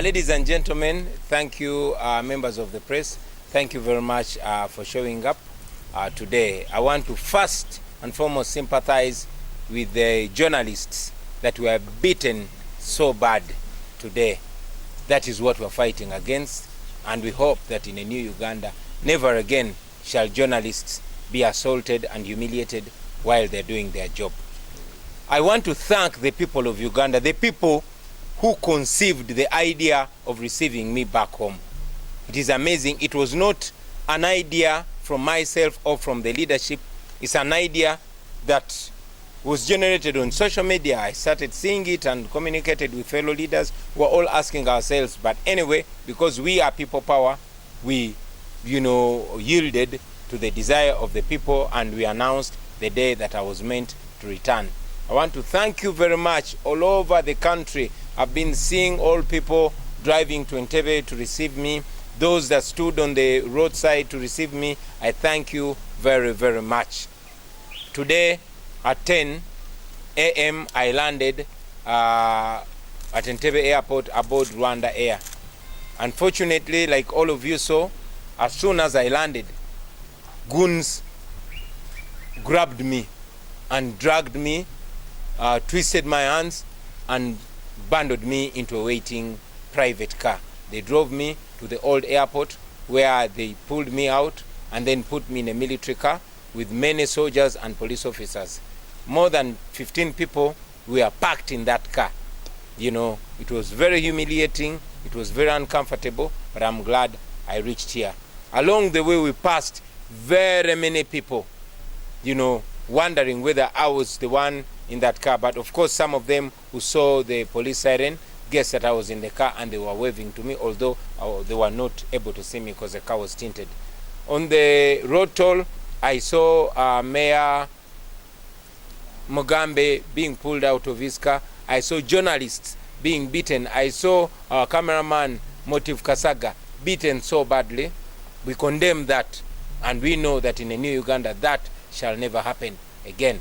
Ladies and gentlemen, thank you, members of the press. Thank you very much for showing up today. I want to first and foremost sympathize with the journalists that were beaten so bad today. That is what we're fighting against, and we hope that in a new Uganda, never again shall journalists be assaulted and humiliated while they're doing their job. I want to thank the people of Uganda, the people who conceived the idea of receiving me back home. It is amazing. It was not an idea from myself or from the leadership. It's an idea that was generated on social media. I started seeing it and communicated with fellow leaders. We're all asking ourselves, but anyway, because we are people power, we, yielded to the desire of the people, and we announced the day that I was meant to return. I want to thank you very much. All over the country, I've been seeing all people driving to Entebbe to receive me. Those that stood on the roadside to receive me, I thank you very, very much. Today at 10 a.m. I landed at Entebbe Airport aboard Rwanda Air. Unfortunately, like all of you saw, as soon as I landed, goons grabbed me and dragged me, twisted my hands and bundled me into a waiting private car. They drove me to the old airport where they pulled me out and then put me in a military car with many soldiers and police officers. More than 15 people were packed in that car. It was very humiliating, it was very uncomfortable, but I'm glad I reached here. Along the way we passed very many people, wondering whether I was the one in that car. But of course, some of them who saw the police siren guessed that I was in the car and they were waving to me, although they were not able to see me because the car was tinted. On the road toll, I saw Mayor Mugambe being pulled out of his car. I saw journalists being beaten. I saw our cameraman Motive Kasaga beaten so badly. We condemn that, and we know that in a new Uganda that shall never happen again.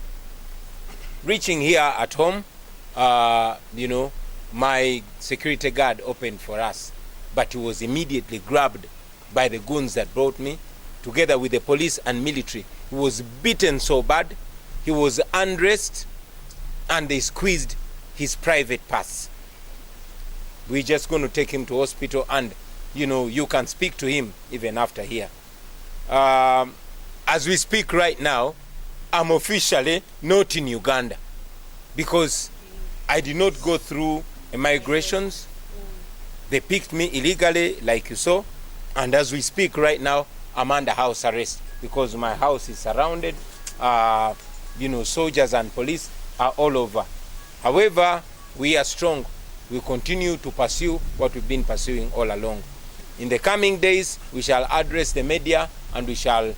Reaching here at home, my security guard opened for us, but he was immediately grabbed by the goons that brought me, together with the police and military. He was beaten so bad, he was undressed, and they squeezed his private purse. We're just going to take him to hospital, and you can speak to him even after here. As we speak right now, I'm officially not in Uganda because I did not go through immigrations. They picked me illegally, like you saw, and as we speak right now, I'm under house arrest because my house is surrounded. Soldiers and police are all over. However, we are strong. We continue to pursue what we've been pursuing all along. In the coming days, we shall address the media and we shall,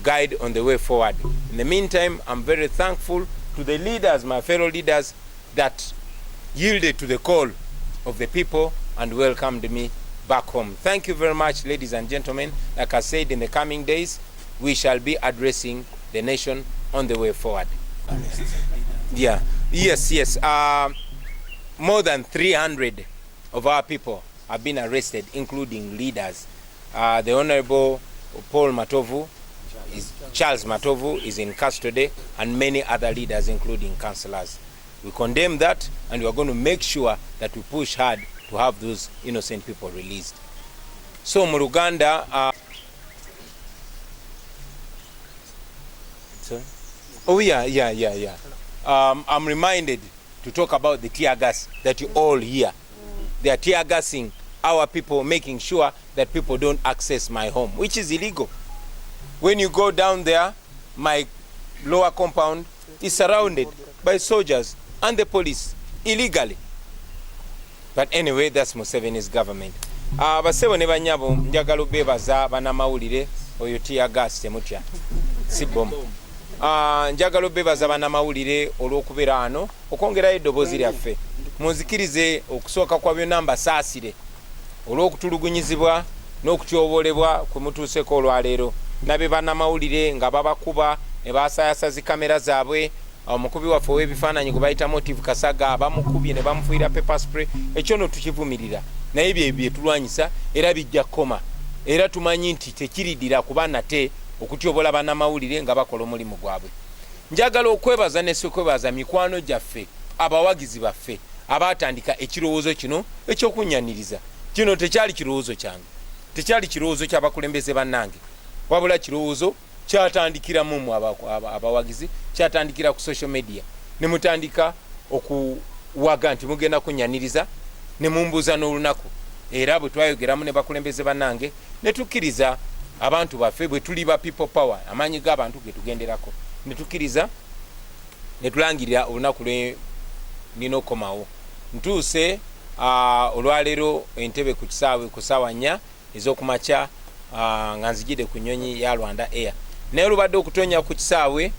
guide on the way forward. In the meantime, I'm very thankful to the leaders, my fellow leaders, that yielded to the call of the people and welcomed me back home. Thank you very much, ladies and gentlemen. Like I said, in the coming days, we shall be addressing the nation on the way forward. Yeah. Yes. More than 300 of our people have been arrested, including leaders. The Honorable Charles Matovu is in custody, and many other leaders, including councillors. We condemn that, and we are going to make sure that we push hard to have those innocent people released. So, Muruganda, I'm reminded to talk about the tear gas that you all hear. They are tear gassing our people, making sure that people don't access my home, which is illegal. When you go down there, my lower compound is surrounded by soldiers and the police illegally. But anyway, that's Museveni's government. Basebo ne banyabo njagala bebaza banamawulire oyo tear gas temutya sibom. Njagala bebaza banamawulire olw'okubeera ano okwongerayo eddoboozi lyaffe. Munzikirize okusooka kwa byonna mbasaasire olw'okutulugunyizibwa n'okutyoboolebwa kwe mutuuseko olwaleero. Nabe bannamawulire nga babakuba ne baasayasa zi kamera zaabwe omukubi waffe w'ebifaananyi gwe bayita Motive Kasaga abamukubye ne bamufuira pepper spray ekyo no tukivumirira naye bye tulwanyisa era bijja koma era tumanyi nti tekiridira kuba nate okutyobola bannamawulire nga bakola omulimu gwabwe. Njagala okwebaza ne sekwebaza mikwano gyaffe abawagizi baffe abatandika ekirowoozo kino ekyokunnyaniriza. Kino tekyali kirowoozo kyange, tekyali kirowoozo ky'abakulembeze bannange, wabula kirowoozo kyatandikira mu abawagizi, kyatandikira ku social media ne mutandika okuwaga nti mugenda kunnyaniriza ne mumbuuza n'olunaku. Era bwe twayogeramu ne bakulembeze bannange ne tukkiriza abantu baffe bwe tuli ba people power amaanyi g'abantu ge tugenderako ne tukkiriza ne tulangirira olunaku lwe nina okomawo. Ntuuse olwaleero entebe ku kisaawe ku ssaawa 4 ez'okumakya nga nzigidde ku nnyonyi ya Rwanda Air. Naye olubadde okutonya ku kisaawe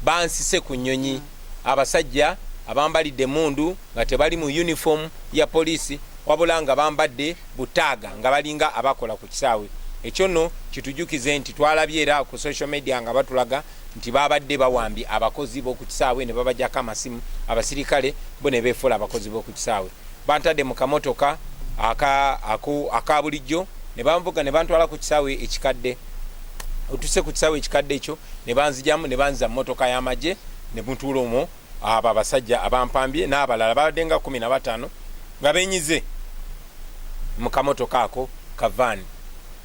bansise ku nnyonyi abasajja abambalidde mundu nga tebali mu uniform ya poliisi wabula nga bambadde butaaga nga balinga abakola ku kisaawe. Ekyo nno kitujukize nti twalabye era ku social media nga batulaga nti babadde bawambi abakozi b'oku kisaawe ne babajjako amasimu, abasirikale bo ne beefuula abakozi b'oku kisaawe. Bantadde mu kamotoka aka bulijjo ne banvuga ne bantwala ku kisaawe ekikadde. Otuse ku kisaawe ekikadde ekyo ne banzijamu ne banza mu motoka y'amagye ne mutuula omwo abo abasajja abampambye n'abalala babadde nga 15 nga benyize mu kamotoka ako kavaani.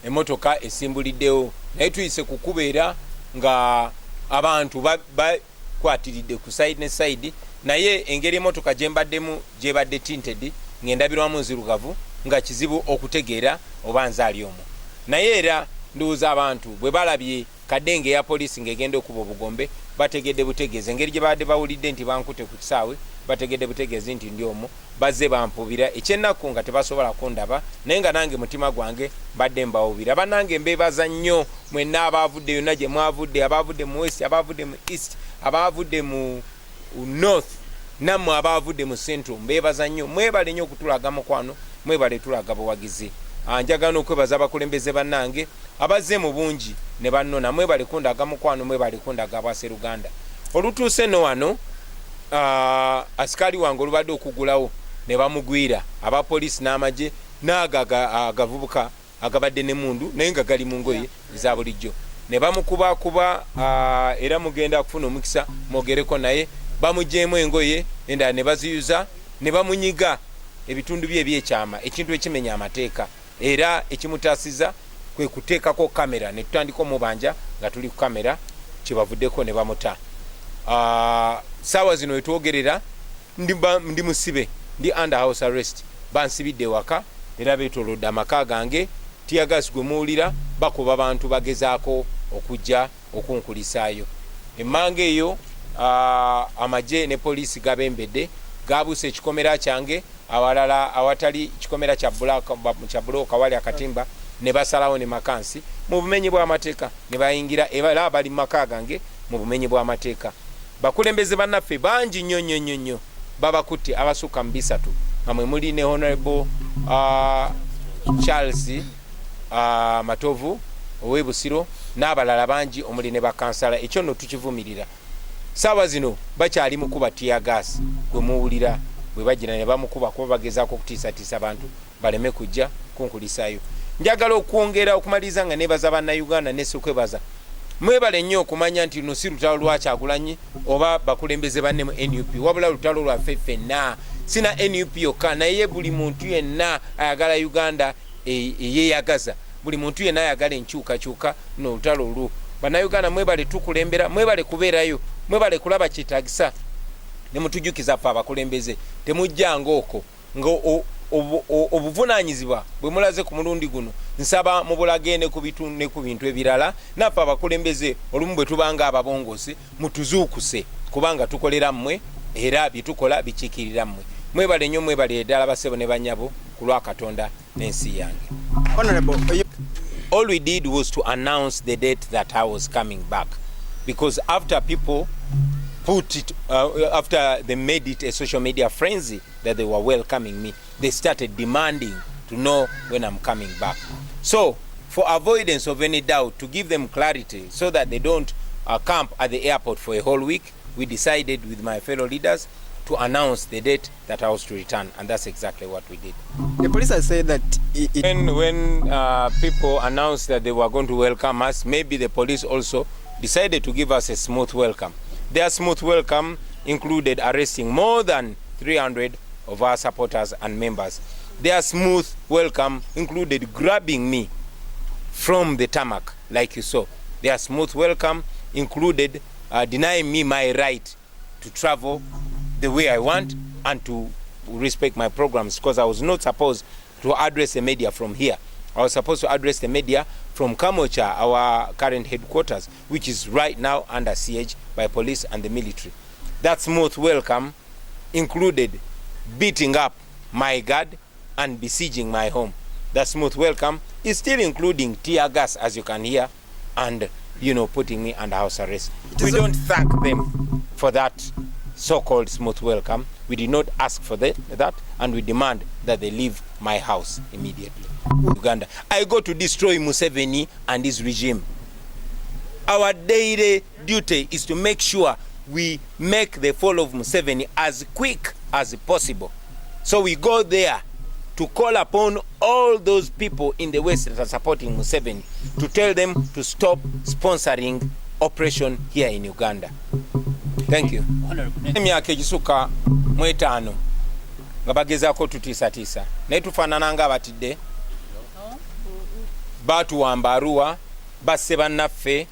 Emotoka esimbuliddewo naye tuyise kukubeera nga abantu bakwatiridde ku side ne side, naye engeri emotoka gyembaddemu gyebadde tinted ng'endabirwamu nzirugavu nga kizibu okutegeera oba nze ali omwo. Naye era ndowooza abantu bwe balabye kadenge ya poliisi ng'egenda okuba obugombe bategedde butegeezi engeri gye babadde bawulidde nti bankute ku kisaawe bategedde butegeezi nti ndi omwo bazze bampubira ekyennaku nga tebasobola kundaba naye nga nange mutima gwange badde mbawubira. Bannange mbeebaza nnyo mwenna abaavudde yonna gye mwavudde, abaavudde mu west, abaavudde mu east, abaavudde mu north, nammwe abaavudde mu central, mbeebaza nnyo. Mwebale nnyo okutulaga mukwano, mwebale tulaga buwagizi. Njagala okwebaza abakulembeze bannange abazze mu bungi ne bannona, mwebale kundaga mukwano, mwebale kundaga Bwaseruganda. Olutuuse no wano asikali wange olubadde okugulawo ne bamugwira abapoliisi n'amagye n'agavubuka agabadde ne mundu naye nga gali mu ngoye eza bulijjo ne bamukubakuba era mugenda kufuna omukisa mwogereko naye bamujeemu engoye endala ne baziyuza ne bamunyiga ebitundu bye ebyekyama, ekintu ekimenya amateeka era ekimutaasiza kwe kuteekako kamera ne tutandika omubanja nga tuli ku kamera kyebavuddeko ne bamuta. Saawa zino wetwogerera ndi musibe, ndi under house arrest, bansibidde waka era beetolodde amaka gange. Tiyagas gwe muwulira bakuba bantu bagezaako okujja okunkulisaayo. Emmanga eyo amagye ne poliisi gabembedde gabuuse ekikomera kyange, awalala awatali kikomera kya bulooka wali akatimba ne basalawo ne makansi mu bumenyi bw'amateeka ne bayingira era abali mu maka gange mu bumenyi bw'amateeka. Bakulembeze bannaffe bangi nnyo babakutte abasukka mu 3 nga mwe muli ne Honorable Charles Matovu ow'Ebusiro n'abalala bangi omuli ne bakansala. Ekyo nno tukivumirira. Saawa zino bakyali mukuba tiyagasi gwe muwulira bwe bagira ne bamukuba kuba bagezaako okutiisatiisa bantu baleme kujja kunkulisaayo. Njagala okwongera okumaliriza nga nebaza bannayuganda ne sekwebaza. Mwebale nnyo okumanya nti luno si lutalo lwa Kyagulanyi oba bakulembeze banne mu NUP, wabula lutalo lwaffe ffenna. Sina NUP yokka naye buli muntu yenna ayagala Uganda eyeeyagaza, buli muntu yenna ayagala enkyukakyuka no lutalo olwo. Bannayuganda mwebale tukulembera, mwebale kubeerayo, mwebale kulaba kyetaagisa ne mutujukiza ffe abakulembeze. Temujjanga okwo nga obuvunaanyizibwa bwe mulaze ku mulundi guno nsaba mubulage ne ku bintu ebirala. Naffe abakulembeze olumu bwe tubanga ababongose mutuzuukuse kubanga tukolera mmwe era byetukola bikiikirira mmwe. Mwebale nnyo, mwebale eddala basebo ne banyabo ku lwa Katonda n'ensi yange. All we did was to announce the date that I was coming back, because after people put it after they made it a social media frenzy that they were welcoming me, they started demanding to know when I'm coming back. So for avoidance of any doubt, to give them clarity so that they don't camp at the airport for a whole week, we decided with my fellow leaders to announce the date that I was to return, and that's exactly what we did. The police has said that when people announced that they were going to welcome us, maybe the police also decided to give us a smooth welcome. Their smooth welcome included arresting more than 300 of our supporters and members. Their smooth welcome included grabbing me from the tarmac, like you saw. Their smooth welcome included denying me my right to travel the way I want and to respect my programs, because I was not supposed to address the media from here. I was supposed to address the media from Kamocha, our current headquarters, which is right now under siege by police and the military. That smooth welcome included beating up my guard and besieging my home. That smooth welcome is still including tear gas, as you can hear, and putting me under house arrest. We don't thank them for that so-called smooth welcome. We did not ask for that, and we demand that they leave my house immediately. Uganda, I go to destroy Museveni and his regime. Our daily duty is to make sure we make the fall of Museveni as quick as possible. So we go there to call upon all those people in the West that are supporting Museveni to tell them to stop sponsoring operation here in Uganda. Thank you. Emyaka egisuka mu 5 nga bagezaako tutiisatiisa naye tufaanana nga abatidde, batuwamba Arua, basse bannaffe,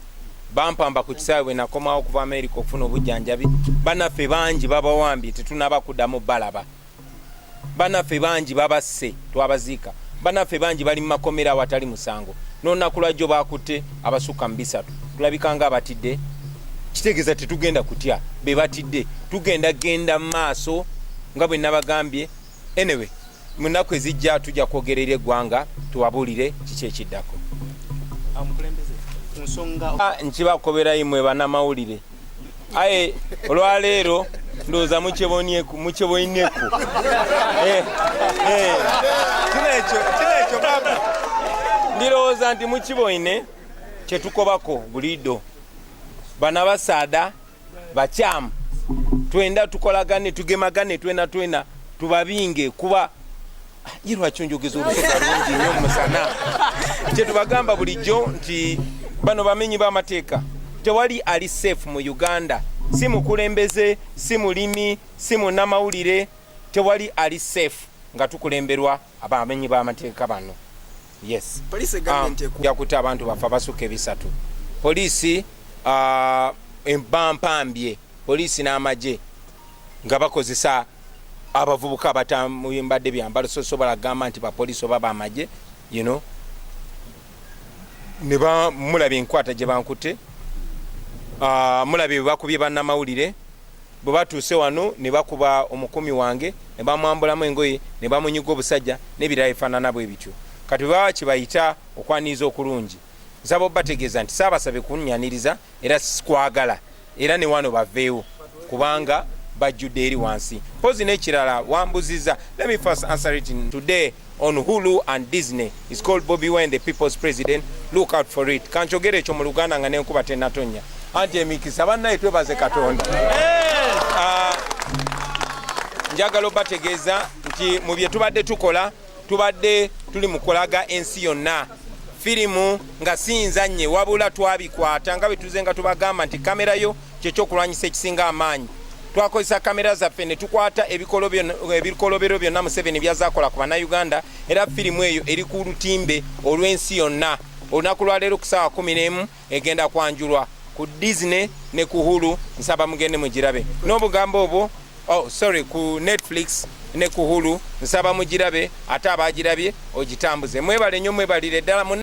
bampamba ku kisaawe bwe nakomawo okuva America okufuna obujjanjabi. Bannaffe bangi babawambye tetunaba kuddamu balaba. Bannaffe bangi babasse twabaziika. Bannaffe bangi bali mu makomera awatali musango. N'olunaku lwajjo bakutte abasukka mu 3. Tulabika nga abatidde. Kitegeeza tetugenda kutya be batidde, tugenda genda maaso nga bwe nabagambye. Anyway, mu nnaku ezijja tujja kwogerera eggwanga tuwabulire kiki ekiddako. Nkibakoberayo mmwe bannamawulire. Aye olwaleero ndowooza mukyeboineku. Kinekyo baba ndirowooza nti mukiboine kyetukobako bulido. Bana basaada bakyamu twenda tukolagane tugemagane twena tubabinge kuba lwaki njogeza olusoga lungi nnyo musana. Kyetubagamba bulijjo nti bano bamenyi b'amateeka tewali ali safe mu Uganda, si mukulembeze, si mulimi, si munnamawulire, tewali ali safe nga tukulemberwa abamenyi b'amateeka bano. Yes, yakuta abantu bafa basuka 3. Poliisi empampambye, poliisi n'amagye nga bakozesa abavubuka abatambadde byambalo sosobola gamba nti bapoliisi oba bamagye, ne bamulabye enkwata gye bankute, mulabye bakubye bannamawulire, bwe batuuse wano ne bakuba omukumi wange ne bamwambulamu engoye ne bamunyiga obusajja n'ebirala ebifaanana bwe bityo. Kati baba kibayita okwaniriza okulungi. Nsaba obategeeza nti saabasabye kunnyaniriza era sikwagala era ne wano baveewo kubanga bajjudde eri wansi. Pozi n'ekirala wambuziza. Let me first answer it today on Hulu and Disney. It's called Bobi and the People's President. Look out for it. Kanchogere ekyo mu Luganda nga n'enkuba tennatonya. Anti emikisa bannaye twebaze Katonda. Njagala obategeeza nti mu bye tubadde tukola tubadde tuli mu kulaga ensi yonna. Firimu nga sinzanye wabula twabikwata nga betuze nga tubagamba nti kamera yo kyekyokulwanyisa ekisinga amaanyi. Twakozesa kamera zaffe ne tukwata ebikolobero byonna Museveni byazaakola ku bannayuganda, era firimu eyo eri ku lutimbe olw'ensi yonna. Olunaku lwaleero ku ssaawa 11 egenda kwanjulwa ku Disney ne ku Hulu. Nsaba mugende mugirabe n'obugambo obwo ku Netflix ne ku Hulu. Nsaba mugirabe ate abagirabye ogitambuze. Mwebale nnyo, mwebalire ddala.